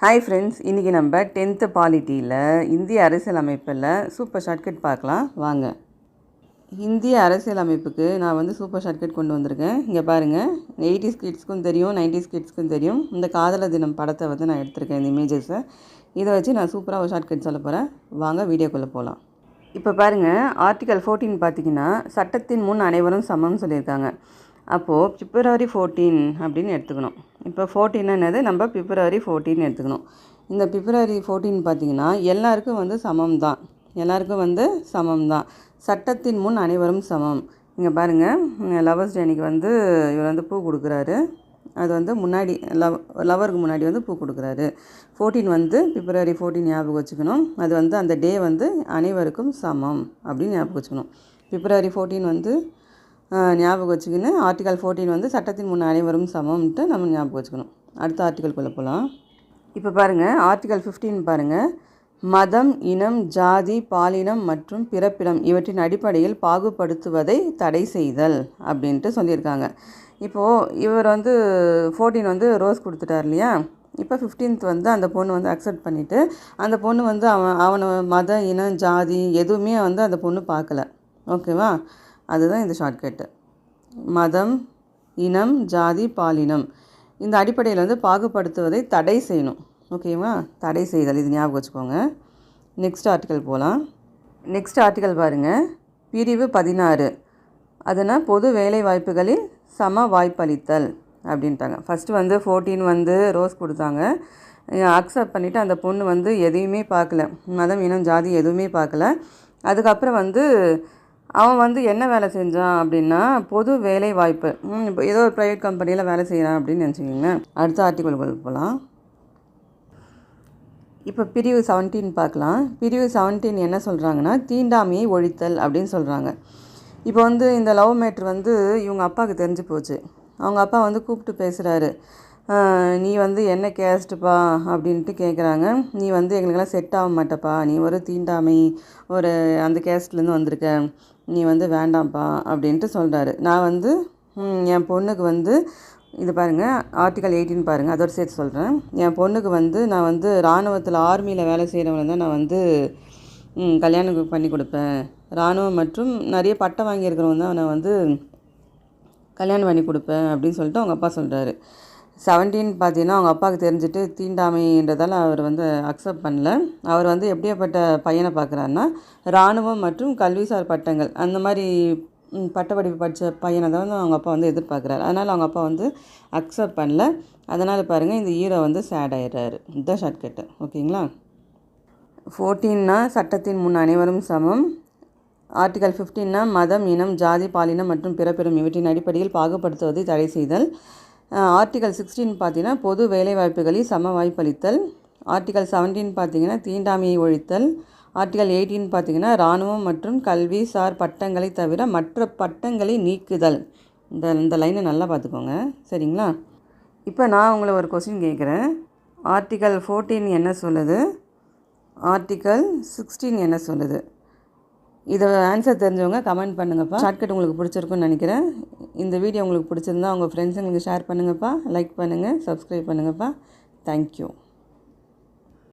Hi friends, இன்றைக்கி நம்ம 10th பாலிட்டியில் இந்திய அரசியலமைப்பில் சூப்பர் ஷார்ட்கட் பார்க்கலாம் வாங்க. இந்திய அரசியலமைப்புக்கு நான் வந்து சூப்பர் ஷார்ட்கட் கொண்டு வந்திருக்கேன். இங்கே பாருங்கள், 80s கிட்ஸ்க்கும் தெரியும், 90s கிட்ஸ்க்கும் தெரியும். இந்த காதலர் தினம் படத்தை வந்து நான் எடுத்திருக்கேன், இந்த இமேஜஸை. இதை வச்சு நான் சூப்பராக ஒரு ஷார்ட்கட் சொல்ல போகிறேன். வாங்க வீடியோக்குள்ளே போகலாம். இப்போ பாருங்கள், ஆர்டிகல் 14 பார்த்திங்கன்னா சட்டத்தின் முன் அனைவரும் சமம்னு சொல்லியிருக்காங்க. அப்போது பிப்ரவரி 14 அப்படின்னு எடுத்துக்கணும். இப்போ 14 என்னது, நம்ம பிப்ரவரி 14 எடுத்துக்கணும். இந்த பிப்ரவரி 14 பார்த்திங்கன்னா எல்லாருக்கும் வந்து சமம் தான், எல்லாருக்கும் வந்து சமம் தான். சட்டத்தின் முன் அனைவரும் சமம். இங்கே பாருங்கள், லவர்ஸ் டே அன்றைக்கி வந்து இவர் வந்து பூ கொடுக்குறாரு. அது வந்து முன்னாடி லவருக்கு முன்னாடி வந்து பூ கொடுக்குறாரு. 14 வந்து பிப்ரவரி 14 ஞாபகம் வச்சுக்கணும். அது வந்து அந்த டே வந்து அனைவருக்கும் சமம் அப்படின்னு ஞாபகம் வச்சுக்கணும். பிப்ரவரி 14 வந்து ஞாபகம் வச்சுக்கின்னு ஆர்டிகல் 14 வந்து சட்டத்தின் முன் அனைவரும் சமம்ன்ட்டு நம்ம ஞாபகம் வச்சுக்கணும். அடுத்த ஆர்டிகல்குள்ளே போகலாம். இப்போ பாருங்கள், ஆர்டிகல் 15 பாருங்கள். மதம், இனம், ஜாதி, பாலினம் மற்றும் பிறப்பிடம் இவற்றின் அடிப்படையில் பாகுபடுத்துவதை தடை செய்தல் அப்படின்ட்டு சொல்லியிருக்காங்க. இப்போது இவர் வந்து 14 வந்து ரோஸ் கொடுத்துட்டார் இல்லையா. இப்போ 15th வந்து அந்த பொண்ணு வந்து அக்செப்ட் பண்ணிவிட்டு அந்த பொண்ணு வந்து அவனை மத, இனம், ஜாதி எதுவுமே வந்து அந்த பொண்ணு பார்க்கல. ஓகேவா? அதுதான் இந்த ஷார்ட்கட்டு. மதம், இனம், ஜாதி, பாலினம் இந்த அடிப்படையில் வந்து பாகுபடுத்துவதை தடை செய்யணும். ஓகேவா? தடை செய்தல், இது ஞாபகம் வச்சுக்கோங்க. நெக்ஸ்ட் ஆர்டிக்கல் போகலாம். நெக்ஸ்ட் ஆர்டிக்கல் பாருங்கள், பிரிவு 16. அதுனா பொது வேலை வாய்ப்புகளில் சம வாய்ப்பளித்தல் அப்படின்ட்டாங்க. ஃபஸ்ட்டு வந்து 14 வந்து ரோஸ் கொடுத்தாங்க, அக்செப்ட் பண்ணிவிட்டு அந்த பொண்ணு வந்து எதையுமே பார்க்கல, மதம், இனம், ஜாதி எதுவுமே பார்க்கல. அதுக்கப்புறம் வந்து அவன் வந்து என்ன வேலை செஞ்சான் அப்படின்னா பொது வேலை வாய்ப்பு, இப்போ ஏதோ ஒரு ப்ரைவேட் கம்பெனியில் வேலை செய்கிறான் அப்படின்னு நினச்சிக்கிங்க. அடுத்த ஆர்டிக்கல் போகலாம். இப்போ பிரிவு 17 பார்க்கலாம். பிரிவு 17 என்ன சொல்கிறாங்கன்னா தீண்டாமையை ஒழித்தல் அப்படின்னு சொல்கிறாங்க. இப்போ வந்து இந்த லவ் மேட்ரு வந்து இவங்க அப்பாவுக்கு தெரிஞ்சு போச்சு. அவங்க அப்பா வந்து கூப்பிட்டு பேசுகிறாரு. நீ வந்து என்ன கேஸ்ட்டுப்பா அப்படின்ட்டு கேட்குறாங்க. நீ வந்து எங்களுக்கெல்லாம் செட் ஆக மாட்டப்பா, நீ ஒரு தீண்டாமை, ஒரு அந்த கேஸ்ட்லேருந்து வந்திருக்க, நீ வந்து வேண்டாம்ப்பா அப்படின்ட்டு சொல்கிறாரு. நான் வந்து என் பொண்ணுக்கு வந்து இது பாருங்கள், ஆர்டிகல் 18 பாருங்கள், அதோடு சேர்த்து சொல்கிறேன். என் பொண்ணுக்கு வந்து நான் வந்து இராணுவத்தில் ஆர்மியில் வேலை செய்கிறவங்கள தான் நான் வந்து கல்யாணம் பண்ணி கொடுப்பேன். இராணுவம் மற்றும் நிறைய பட்டம் வாங்கியிருக்கிறவங்க தான் நான் வந்து கல்யாணம் பண்ணி கொடுப்பேன் அப்படின்னு சொல்லிட்டு அவங்க அப்பா சொல்கிறாரு. 17 பார்த்தீங்கன்னா அவங்க அப்பாவுக்கு தெரிஞ்சுட்டு தீண்டாமைன்றதால் அவர் வந்து அக்செப்ட் பண்ணல. அவர் வந்து எப்படியாப்பட்ட பையனை பார்க்குறாருன்னா இராணுவம் மற்றும் கல்விசார் பட்டங்கள் அந்த மாதிரி பட்டப்படிப்பு படித்த பையனை தான் வந்து அவங்க அப்பா வந்து எதிர்பார்க்குறாரு. அதனால் அவங்க அப்பா வந்து அக்செப்ட் பண்ணல. அதனால் பாருங்கள், இந்த ஹீரோ வந்து சேட் ஆகிடுறாரு. இதுதான் ஷார்ட்கட்டு. ஓகேங்களா? 14னா சட்டத்தின் முன் அனைவரும் சமம். ஆர்டிகல் 15னா மதம், இனம், ஜாதி, பாலினம் மற்றும் பிறப்பிடம் இவற்றின் அடிப்படையில் பாகுபடுத்துவதை தடை செய்தல். ஆர்டிகல் 16 பார்த்தீங்கன்னா பொது வேலைவாய்ப்புகளில் சம வாய்ப்பளித்தல். ஆர்டிகல் 17 பார்த்தீங்கன்னா தீண்டாமையை ஒழித்தல். ஆர்டிகல் 18 பார்த்தீங்கன்னா இராணுவம் மற்றும் கல்வி சார் பட்டங்களை தவிர மற்ற பட்டங்களை நீக்குதல். இந்த லைனை நல்லா பார்த்துக்கோங்க, சரிங்களா? இப்போ நான் உங்களை ஒரு கொஸ்டின் கேட்குறேன். ஆர்டிகல் 14 என்ன சொல்லுது, ஆர்டிகல் 16 என்ன சொல்லுது? இதை ஆன்சர் தெரிஞ்சவங்க கமெண்ட் பண்ணுங்கப்பா. ஷார்ட்கட் உங்களுக்கு பிடிச்சிருக்குன்னு நினைக்கிறேன். இந்த வீடியோ உங்களுக்கு பிடிச்சிருந்தா உங்கள் ஃப்ரெண்ட்ஸுங்களுக்கு ஷேர் பண்ணுங்கப்பா, லைக் பண்ணுங்கள், சப்ஸ்கிரைப் பண்ணுங்கப்பா. தேங்க்யூ.